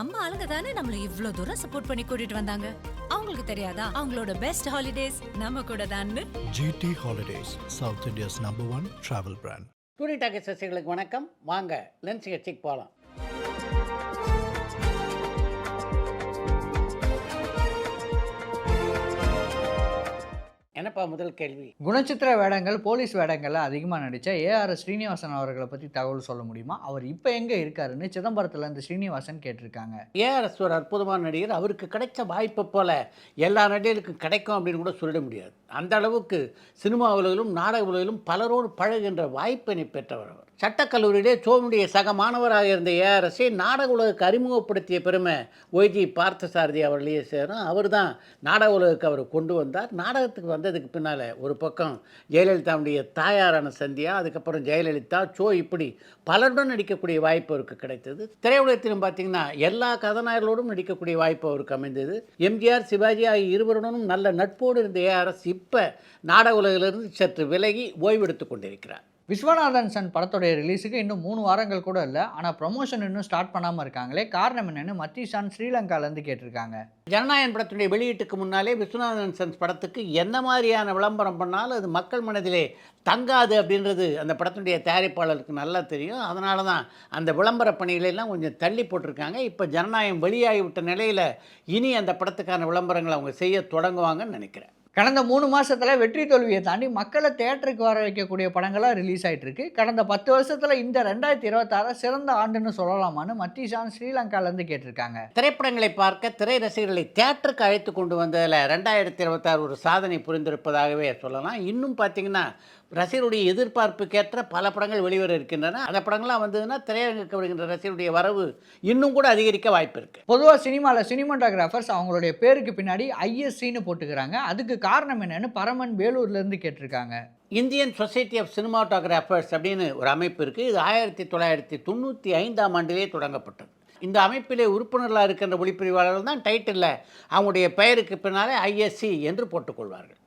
நம்ம ஆளுங்க தானே நம்மள இவ்ளோ தூரம் சப்போர்ட் பண்ணி கூட்டிட்டு வந்தாங்க. அவங்களுக்கு தெரியாதா அவங்களோட பெஸ்ட் ஹாலிடேஸ் நம்ம கூட தான்னு. GT Holidays, South India's #1 travel brand. டூரி docket ரசிகர்களுக்கு வணக்கம். வாங்க லென்ஸ் கட்சிக்கு போகலாம். என்னப்பா முதல் கேள்வி? குணச்சித்திர வேடங்கள், போலீஸ் வேடங்கள்ல அதிகமாக நடித்த ஏஆர் ஸ்ரீனிவாசன் அவர்களை பற்றி தகவல் சொல்ல முடியுமா? அவர் இப்போ எங்கே இருக்காருன்னு சிதம்பரத்தில் இந்த ஸ்ரீனிவாசன் கேட்டிருக்காங்க. ஏஆர்எஸ் ஒரு அற்புதமான நடிகர். அவருக்கு கிடைச்ச வாய்ப்பை போல எல்லா நடிகருக்கும் கிடைக்கும் அப்படின்னு கூட சொல்லிட முடியாது. அந்த அளவுக்கு சினிமா உலகிலும் நாடக உலகிலும் பலரோடு பழகுகின்ற வாய்ப்பினை பெற்றவர் அவர். சட்டக்கல்லூரியிலே சோமுடைய சக மாணவராக இருந்த ஏஆர்எஸை நாடக உலகுக்கு அறிமுகப்படுத்திய பெருமை ஒய்ஜி பார்த்தசாரதி அவர்களையே சேரும். அவர் தான் நாடக உலகுக்கு அவர் கொண்டு வந்தார். நாடகத்துக்கு வந்ததுக்கு பின்னால் ஒரு பக்கம் ஜெயலலிதாவுடைய தாயாரான சந்தியா, அதுக்கப்புறம் ஜெயலலிதா, இப்படி பலருடன் நடிக்கக்கூடிய வாய்ப்பு அவருக்கு கிடைத்தது. திரையுலகத்திலும் பார்த்திங்கன்னா எல்லா கதாநாயகர்களோடும் நடிக்கக்கூடிய வாய்ப்பு அவருக்கு அமைந்தது. எம்ஜிஆர், சிவாஜி ஆகிய இருவருடனும் நல்ல நட்போடு இருந்த ஏஆர்எஸ் இப்போ நாடக உலகிலிருந்து சற்று விலகி ஓய்வெடுத்து கொண்டிருக்கிறார். விஸ்வநாதன் சன் படத்துடைய ரிலீஸுக்கு இன்னும் 3 வாரங்கள் கூட இல்லை. ஆனால் ப்ரமோஷன் இன்னும் ஸ்டார்ட் பண்ணாமல் இருக்காங்களே, காரணம் என்னன்னு மத்திஷான் ஸ்ரீலங்காலேருந்து கேட்டிருக்காங்க. ஜனநாயகன் படத்துடைய வெளியீட்டுக்கு முன்னாலே விஸ்வநாதன் சன்ஸ் படத்துக்கு என்ன மாதிரியான விளம்பரம் பண்ணாலும் அது மக்கள் மனதிலே தங்காது அப்படின்றது அந்த படத்துடைய தயாரிப்பாளருக்கு நல்லா தெரியும். அதனால தான் அந்த விளம்பர பணிகளெல்லாம் கொஞ்சம் தள்ளி போட்டிருக்காங்க. இப்போ ஜனநாயகம் வெளியாகிவிட்ட நிலையில் இனி அந்த படத்துக்கான விளம்பரங்களை அவங்க செய்ய தொடங்குவாங்கன்னு நினைக்கிறேன். கடந்த 3 மாதத்தில் வெற்றி தோல்வியை தாண்டி மக்களை தேட்டருக்கு வர வைக்கக்கூடிய படங்களாக ரிலீஸ் ஆகிட்டு இருக்கு. கடந்த 10 வருஷத்தில் இந்த 2026 சிறந்த ஆண்டுன்னு சொல்லலாமான்னு மத்திஷான் ஸ்ரீலங்காலேருந்து கேட்டிருக்காங்க. திரைப்படங்களை பார்க்க திரை ரசிகர்களை தேட்டருக்கு அழைத்து கொண்டு வந்ததில் 2026 ஒரு சாதனை புரிந்திருப்பதாகவே சொல்லலாம். இன்னும் பார்த்தீங்கன்னா ரசிகருடைய எதிர்பார்ப்புக்கேற்ற பல படங்கள் வெளிவர இருக்கின்றன. அந்த படங்கள்லாம் வந்ததுன்னா திரையரங்குக்கு வருகின்ற ரசிகருடைய வரவு இன்னும் கூட அதிகரிக்க வாய்ப்பு இருக்குது. பொதுவாக சினிமாவில் சினிமாட்டோகிராஃபர்ஸ் அவங்களுடைய பேருக்கு பின்னாடி ஐஎஸ்சின்னு போட்டுக்கிறாங்க. அதுக்கு காரணம் என்னன்னு பரமன் வேலூர்லேருந்து கேட்டிருக்காங்க. இந்தியன் சொசைட்டி ஆஃப் சினிமாட்டோகிராஃபர்ஸ் அப்படின்னு ஒரு அமைப்பு இருக்குது. இது 1995ஆம் ஆண்டிலே தொடங்கப்பட்டது. இந்த அமைப்பிலே உறுப்பினர்களாக இருக்கின்ற ஒளிப்பதிவாளர்கள் தான் டைட்டிலில் அவங்களுடைய பெயருக்கு பின்னாலே ஐஎஸ்சி என்று போட்டுக்கொள்வார்கள்.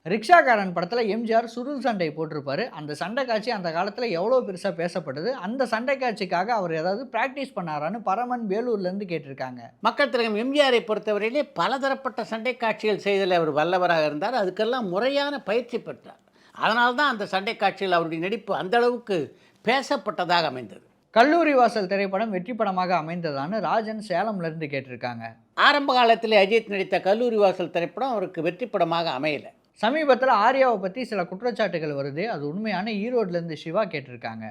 ரிக்ஷாக்காரன் படத்தில் எம்ஜிஆர் சுருள் சண்டை போட்டிருப்பாரு. அந்த சண்டை காட்சி அந்த காலத்தில் எவ்வளோ பெருசாக பேசப்பட்டது. அந்த சண்டை காட்சிக்காக அவர் ஏதாவது ப்ராக்டிஸ் பண்ணாரான்னு பரமன் வேலூர்லேருந்து கேட்டிருக்காங்க. மக்கள் திலகம் எம்ஜிஆரை பொறுத்தவரையிலே பலதரப்பட்ட சண்டை காட்சிகள் செய்ததில் அவர் வல்லவராக இருந்தார். அதுக்கெல்லாம் முறையான பயிற்சி பெற்றார். அதனால தான் அந்த சண்டை காட்சியில் அவருடைய நடிப்பு அந்தளவுக்கு பேசப்பட்டதாக அமைந்தது. கல்லூரி வாசல் திரைப்படம் வெற்றி படமாக அமைந்ததான்னு ராஜன் சேலம்லேருந்து கேட்டிருக்காங்க. ஆரம்ப காலத்தில் அஜித் நடித்த கல்லூரி வாசல் திரைப்படம் அவருக்கு வெற்றி படமாக அமையலை. சமீபத்தில் ஆர்யாவை பற்றி சில குற்றச்சாட்டுகள் வருது. அது உண்மையான? ஈரோட்லேருந்து சிவா கேட்டிருக்காங்க.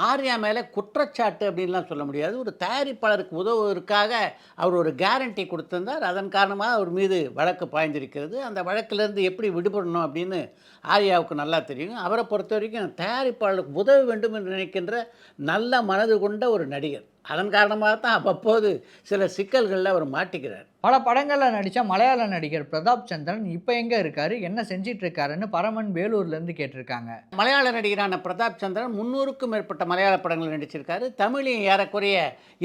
ஆர்யா மேலே குற்றச்சாட்டு அப்படின்லாம் சொல்ல முடியாது. ஒரு தயாரிப்பாளருக்கு உதவுவதற்காக அவர் ஒரு கேரண்டி கொடுத்திருந்தார். அதன் காரணமாக அவர் மீது வழக்கு பாய்ந்திருக்கிறது. அந்த வழக்கிலேருந்து எப்படி விடுபடணும் அப்படின்னு ஆர்யாவுக்கு நல்லா தெரியும். அவரை பொறுத்த வரைக்கும் தயாரிப்பாளருக்கு உதவ வேண்டும் என்று நினைக்கின்ற நல்ல மனது கொண்ட ஒரு நடிகர். அதன் காரணமாக தான் அவ்வப்போது சில சிக்கல்களில் அவர் மாட்டிக்கிறார். பல படங்களில் நடித்த மலையாள நடிகர் பிரதாப் சந்திரன் இப்போ எங்கே இருக்காரு, என்ன செஞ்சிட்டு இருக்காருன்னு பரமன் வேலூர்லேருந்து கேட்டிருக்காங்க. மலையாள நடிகரான பிரதாப் சந்திரன் 300க்கும் மேற்பட்ட மலையாள படங்கள் நடிச்சிருக்காரு. தமிழையும் ஏறக்குறைய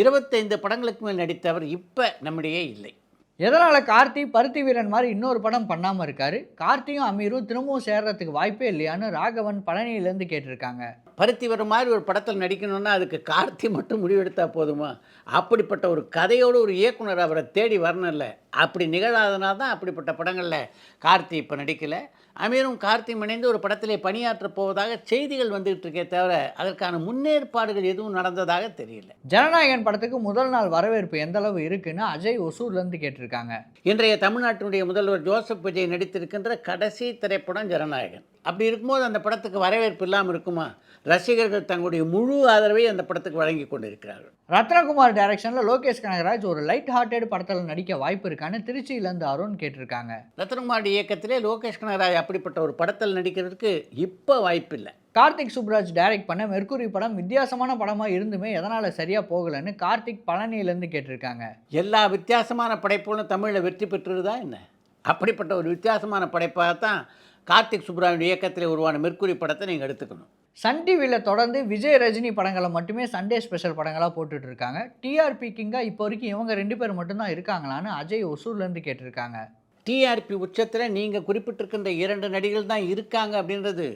25 படங்களுக்கு மேல் நடித்தவர் இப்போ நம்மிடையே இல்லை. எதனால் கார்த்தி பருத்தி வீரன் மாதிரி இன்னொரு படம் பண்ணாமல் இருக்காரு? கார்த்தியும் அமீரும் திரும்பவும் சேர்றதுக்கு வாய்ப்பே இல்லையான்னு ராகவன் பழனியிலேருந்து கேட்டிருக்காங்க. பருத்தி வர மாதிரி ஒரு படத்தில் நடிக்கணும்னா அதுக்கு கார்த்தி மட்டும் முடிவெடுத்தால் போதுமா? அப்படிப்பட்ட ஒரு கதையோடு ஒரு இயக்குனர் அவரை தேடி வரணும்ல. அப்படி நிகழாதனால தான் அப்படிப்பட்ட படங்களில் கார்த்தி இப்போ நடிக்கலை. அமீரும் கார்த்தியும் இணைந்து ஒரு படத்திலே பணியாற்றப் போவதாக செய்திகள் வந்துகிட்டு இருக்கே தவிர அதற்கான முன்னேற்பாடுகள் எதுவும் நடந்ததாக தெரியல. ஜனநாயகன் படத்துக்கு முதல் நாள் வரவேற்பு எந்த அளவு இருக்குன்னு அஜய் ஒசூர்லேருந்து கேட்டிருக்காங்க. இன்றைய தமிழ்நாட்டினுடைய முதல்வர் ஜோசப் விஜய் நடித்திருக்கின்ற கடைசி திரைப்படம் ஜனநாயகன். அப்படி இருக்கும்போது அந்த படத்துக்கு வரவேற்பு இல்லாமல் இருக்குமா? ரசிகர்கள் தங்களுடைய முழு ஆதரவை அந்த படத்துக்கு வழங்கி கொண்டிருக்கிறார்கள். ரத்னகுமார் டைரக்ஷனில் லோகேஷ் கனகராஜ் ஒரு லைட் ஹார்ட்டட் படத்தில் நடிக்க வாய்ப்பு இருக்கான்னு திருச்சியிலேருந்து அருண் கேட்டிருக்காங்க. ரத்னகுமார் இயக்கத்திலே லோகேஷ் கனகராஜ் அப்படிப்பட்ட ஒரு படத்தில் நடிக்கிறதுக்கு இப்போ வாய்ப்பு இல்லை. கார்த்திக் சுப்ராஜ் டைரக்ட் பண்ண மெர்க்குரி படம் வித்தியாசமான படமாக இருந்துமே எதனால் சரியாக போகலைன்னு கார்த்திக் பழனியிலேருந்து கேட்டிருக்காங்க. எல்லா வித்தியாசமான படைப்புகளும் தமிழில் வெற்றி பெற்றுருதா என்ன? அப்படிப்பட்ட ஒரு வித்தியாசமான படைப்பாக தான் கார்த்திக் சுப்ராஜ் இயக்கத்தில் உருவான மெர்க்குரி படத்தை நீங்கள் எடுத்துக்கணும். சன் டிவியில் தொடர்ந்து விஜய் ரஜினி படங்களை மட்டுமே சண்டே ஸ்பெஷல் படங்களாக போட்டுட்டு இருக்காங்க. டிஆர்பி கிங்காக இப்போ வரைக்கும் இவங்க 2 பேர் மட்டும்தான் இருக்காங்களான்னு அஜய் ஒசூர்லேருந்து கேட்டிருக்காங்க. டிஆர்பி உச்சத்தில் நீங்கள் குறிப்பிட்டிருக்கின்ற 2 நடிகர்கள் தான் இருக்காங்க அப்படின்றது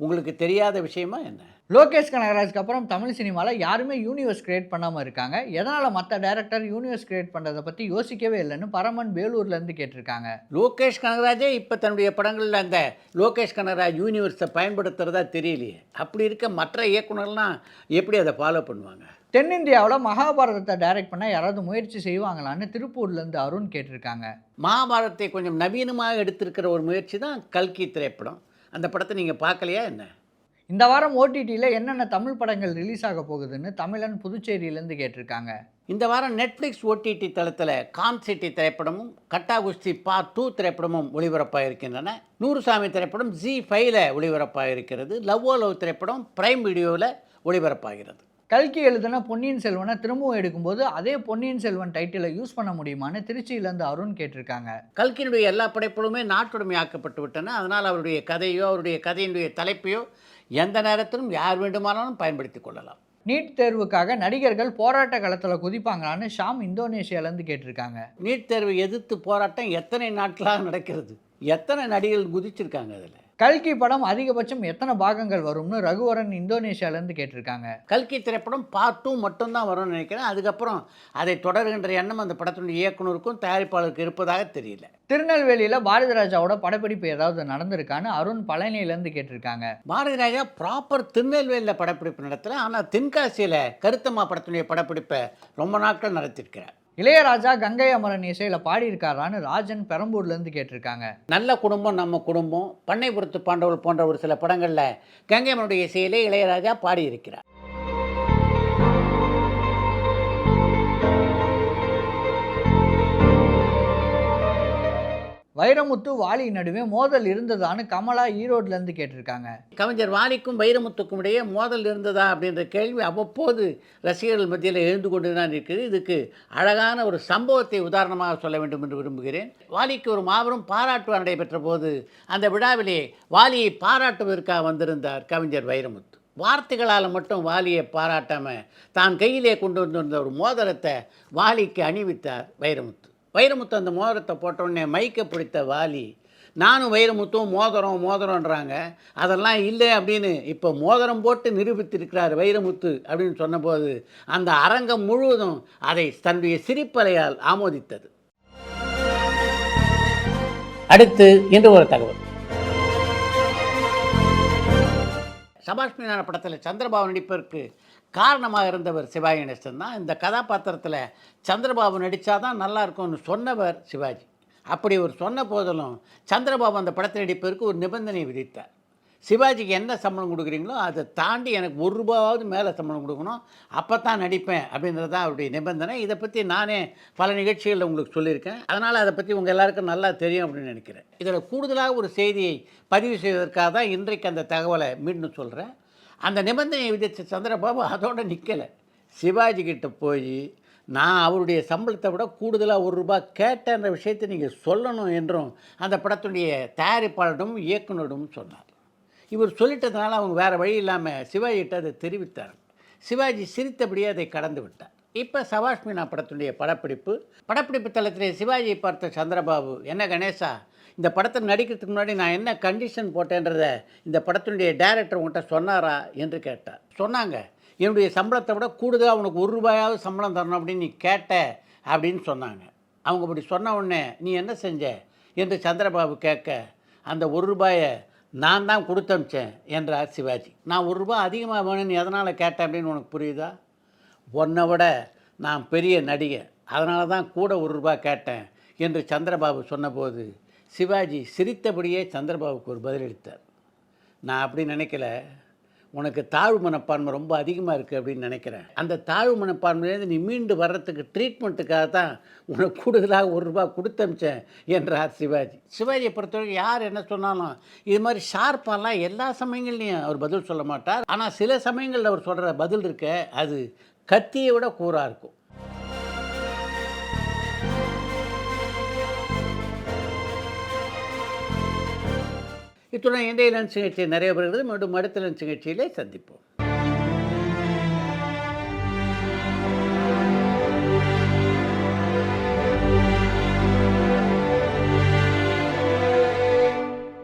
உங்களுக்கு தெரியாத விஷயமா என்ன? லோகேஷ் கனகராஜ்க்கு அப்புறம் தமிழ் சினிமாவில் யாருமே யூனிவர்ஸ் கிரியேட் பண்ணாமல் இருக்காங்க. எதனால் மற்ற டைரக்டர் யூனிவர்ஸ் கிரியேட் பண்ணுறதை பற்றி யோசிக்கவே இல்லைன்னு பரமன் வேலூர்லேருந்து கேட்டிருக்காங்க. லோகேஷ் கனகராஜே இப்போ தன்னுடைய படங்களில் அந்த லோகேஷ் கனகராஜ் யூனிவர்ஸை பயன்படுத்துகிறதா தெரியலையே. அப்படி இருக்க மற்ற இயக்குனர்லாம் எப்படி அதை ஃபாலோ பண்ணுவாங்க? தென்னிந்தியாவில் மகாபாரதத்தை டைரக்ட் பண்ண யாராவது முயற்சி செய்வாங்களான்னு திருப்பூர்லேருந்து அருண் கேட்டிருக்காங்க. மகாபாரதத்தை கொஞ்சம் நவீனமாக எடுத்திருக்கிற ஒரு முயற்சி தான் கல்கி திரைப்படம். அந்த படத்தை நீங்கள் பார்க்கலையா என்ன? இந்த வாரம் ஓடிடியில் என்னென்ன தமிழ் படங்கள் ரிலீஸ் ஆக போகுதுன்னு தமிழன் புதுச்சேரியிலேருந்து கேட்டிருக்காங்க. இந்த வாரம் நெட்ஃப்ளிக்ஸ் ஓடிடி தளத்தில் கான்சிட்டி திரைப்படமும் கட்டா குஸ்தி பார்ட் 2 திரைப்படமும் ஒளிபரப்பாக இருக்கின்றன. நூறுசாமி திரைப்படம் Zee5ல் ஒளிபரப்பாக இருக்கிறது. லவ் திரைப்படம் பிரைம் வீடியோவில் ஒளிபரப்பாகிறது. கல்கி எழுதின பொன்னியின் செல்வனை திரும்பவும் எடுக்கும்போது அதே பொன்னியின் செல்வன் டைட்டிலை யூஸ் பண்ண முடியுமான்னு திருச்சியிலேருந்து அருண் கேட்டிருக்காங்க. கல்கியினுடைய எல்லா படைப்புகளுமே நாட்டுடைமையாக்கப்பட்டு விட்டன. அதனால் அவருடைய கதையோ அவருடைய கதையினுடைய தலைப்பையோ எந்த நேரத்திலும் யார் வேண்டுமானாலும் பயன்படுத்தி கொள்ளலாம். நீட் தேர்வுக்காக நடிகர்கள் போராட்ட களத்தில் குதிப்பாங்களான்னு ஷாம் இந்தோனேஷியாலேருந்து கேட்டிருக்காங்க. நீட் தேர்வை எதிர்த்து போராட்டம் எத்தனை நாட்களாக நடக்கிறது? எத்தனை நடிகர்கள் குதிச்சிருக்காங்க? அதில் கல்கி படம் அதிகபட்சம் எத்தனை பாகங்கள் வரும்னு ரகுவரன் இந்தோனேஷியாலேருந்து கேட்டிருக்காங்க. கல்கி திரைப்படம் பார்ட் 2 மட்டும்தான் வரும்னு நினைக்கிறேன். அதுக்கப்புறம் அதை தொடர்கின்ற எண்ணம் அந்த படத்தினுடைய இயக்குனருக்கும் தயாரிப்பாளருக்கு இருப்பதாக தெரியல. திருநெல்வேலியில் பாரதி ராஜாவோட படப்பிடிப்பு ஏதாவது நடந்திருக்கான்னு அருண் பழனியிலேருந்து கேட்டிருக்காங்க. பாரதி ராஜா ப்ராப்பர் திருநெல்வேலியில் படப்பிடிப்பு நடத்தலை. ஆனால் தென்காசியில் கருத்தம்மா படத்தினுடைய படப்பிடிப்பை ரொம்ப நாட்கள் நடத்தியிருக்கிறார். இளையராஜா கங்கை அமரன் இசையில் பாடியிருக்காரான்னு ராஜன் பெரம்பூர்லேருந்து கேட்டிருக்காங்க. நல்ல குடும்பம் நம்ம குடும்பம், பண்ணைபுரத்து பாண்டவர் போன்ற ஒரு சில படங்களில் கங்கை அமரனுடைய இசையிலே இளையராஜா பாடியிருக்கிறார். வைரமுத்து வாலி நடுவே மோதல் இருந்ததான்னு கமலா ஈரோட்லேருந்து கேட்டிருக்காங்க. கவிஞர் வாலிக்கும் வைரமுத்துக்கும் இடையே மோதல் இருந்ததா அப்படின்ற கேள்வி அவ்வப்போது ரசிகர்கள் மத்தியில் எழுந்து கொண்டு தான் இருக்குது. இதுக்கு அழகான ஒரு சம்பவத்தை உதாரணமாக சொல்ல வேண்டும் என்று விரும்புகிறேன். வாலிக்கு ஒரு மாபெரும் பாராட்டு நடைபெற்ற போது அந்த விழாவிலே வாலியை பாராட்டுவதற்காக வந்திருந்தார் கவிஞர் வைரமுத்து. வார்த்தைகளால் மட்டும் வாலியை பாராட்டாமல் தான் கையிலே கொண்டு வந்திருந்த ஒரு மோதிரத்தை வாலிக்கு அணிவித்தார் வைரமுத்து. வைரமுத்து அந்த மோதிரத்தை போட்டோடனே மைக்கை பிடித்த வாலி, நானும் வைரமுத்தும் மோதிரம்ன்றாங்க, அதெல்லாம் இல்லை அப்படின்னு இப்போ மோதிரம் போட்டு நிரூபித்திருக்கிறார் வைரமுத்து அப்படின்னு சொன்னபோது அந்த அரங்கம் முழுவதும் அதை தன்னுடைய சிரிப்பலையால் ஆமோதித்தது. அடுத்து இன்று ஒரு தகவல். சபாஷ் மீனான படத்தில் சந்திரபாபு நடிப்பதற்கு காரணமாக இருந்தவர் சிவாஜி கணேசன் தான். இந்த கதாபாத்திரத்தில் சந்திரபாபு நடித்தா தான் நல்லாயிருக்கும்னு சொன்னவர் சிவாஜி. அப்படி ஒரு சொன்ன போதிலும் சந்திரபாபு அந்த படத்தில் நடிப்பதற்கு ஒரு நிபந்தனை விதித்தார். சிவாஜிக்கு என்ன சம்பளம் கொடுக்குறீங்களோ அதை தாண்டி எனக்கு ₹1 மேலே சம்பளம் கொடுக்கணும், அப்போ தான் நடிப்பேன் அப்படின்றது தான் அவருடைய நிபந்தனை. இதை பற்றி நானே பல நிகழ்ச்சிகளில் உங்களுக்கு சொல்லியிருக்கேன். அதனால் அதை பற்றி உங்கள் எல்லாருக்கும் நல்லா தெரியும் அப்படின்னு நினைக்கிறேன். இதில் கூடுதலாக ஒரு செய்தியை பதிவு செய்வதற்காக தான் இன்றைக்கு அந்த தகவலை மீண்டும் சொல்கிறேன். அந்த நிபந்தனையை விதித்த சந்திரபாபு அதோடு நிற்கலை. சிவாஜி கிட்ட போய் நான் அவருடைய சம்பளத்தை விட கூடுதலாக ₹1 கேட்டேன்ற விஷயத்தை நீங்கள் சொல்லணும் என்றும் அந்த படத்துடைய தயாரிப்பாளரிடம் இயக்குனரிடம் சொன்னார். இவர் சொல்லிட்டதுனால அவங்க வேறு வழி இல்லாமல் சிவாஜிகிட்ட அதை தெரிவித்தார். சிவாஜி சிரித்தபடியே அதை கடந்து விட்டார். இப்போ சபாஷ் மீனா படத்துடைய படப்பிடிப்பு தளத்திலே சிவாஜியை பார்த்த சந்திரபாபு, என்ன கணேசா, இந்த படத்தை நடிக்கிறதுக்கு முன்னாடி நான் என்ன கண்டிஷன் போட்டேன்றதை இந்த படத்தினுடைய டைரக்டர் உங்கள்கிட்ட சொன்னாரா என்று கேட்டார். சொன்னாங்க, என்னுடைய சம்பளத்தை விட கூடுதலாக உனக்கு ₹1 சம்பளம் தரணும் அப்படின்னு நீ கேட்ட அப்படின்னு சொன்னாங்க. அவங்க அப்படி சொன்ன உடனே நீ என்ன செஞ்ச என்று சந்திரபாபு கேட்க, அந்த ₹1 நான் தான் கொடுத்தமிச்சேன் என்றார் சிவாஜி. நான் ₹1 அதிகமாக வேணும்னு எதனால் கேட்டேன் அப்படின்னு உனக்கு புரியுதா? உன்னை விட நான் பெரிய நடிகை, அதனால தான் கூட ₹1 கேட்டேன் என்று சந்திரபாபு சொன்னபோது சிவாஜி சிரித்தபடியே சந்திரபாபுக்கு ஒரு பதிலளித்தார். நான் அப்படி நினைக்கல, உனக்கு தாழ்வு மனப்பான்மை ரொம்ப அதிகமாக இருக்குது அப்படின்னு நினைக்கிறேன். அந்த தாழ்வு மனப்பான்மையிலேருந்து நீ மீண்டு வர்றதுக்கு ட்ரீட்மெண்ட்டுக்காக தான் உனக்கு கூடுதலாக ₹1 கொடுத்தமிச்சேன் என்றார் சிவாஜி. சிவாஜியை பொறுத்தவரைக்கும் யார் என்ன சொன்னாலும் இது மாதிரி ஷார்ப்பாலாம் எல்லா சமயங்கள்லையும் அவர் பதில் சொல்ல மாட்டார். ஆனால் சில சமயங்களில் அவர் சொல்கிற பதில் இருக்க அது கத்தியை விட கூராக இருக்கும். இத்துடன் இன்றைய லஞ்ச் நிகழ்ச்சி நிறைய பெறுகிறது. மீண்டும் அடுத்த லஞ்ச் நிகழ்ச்சியிலே சந்திப்போம்.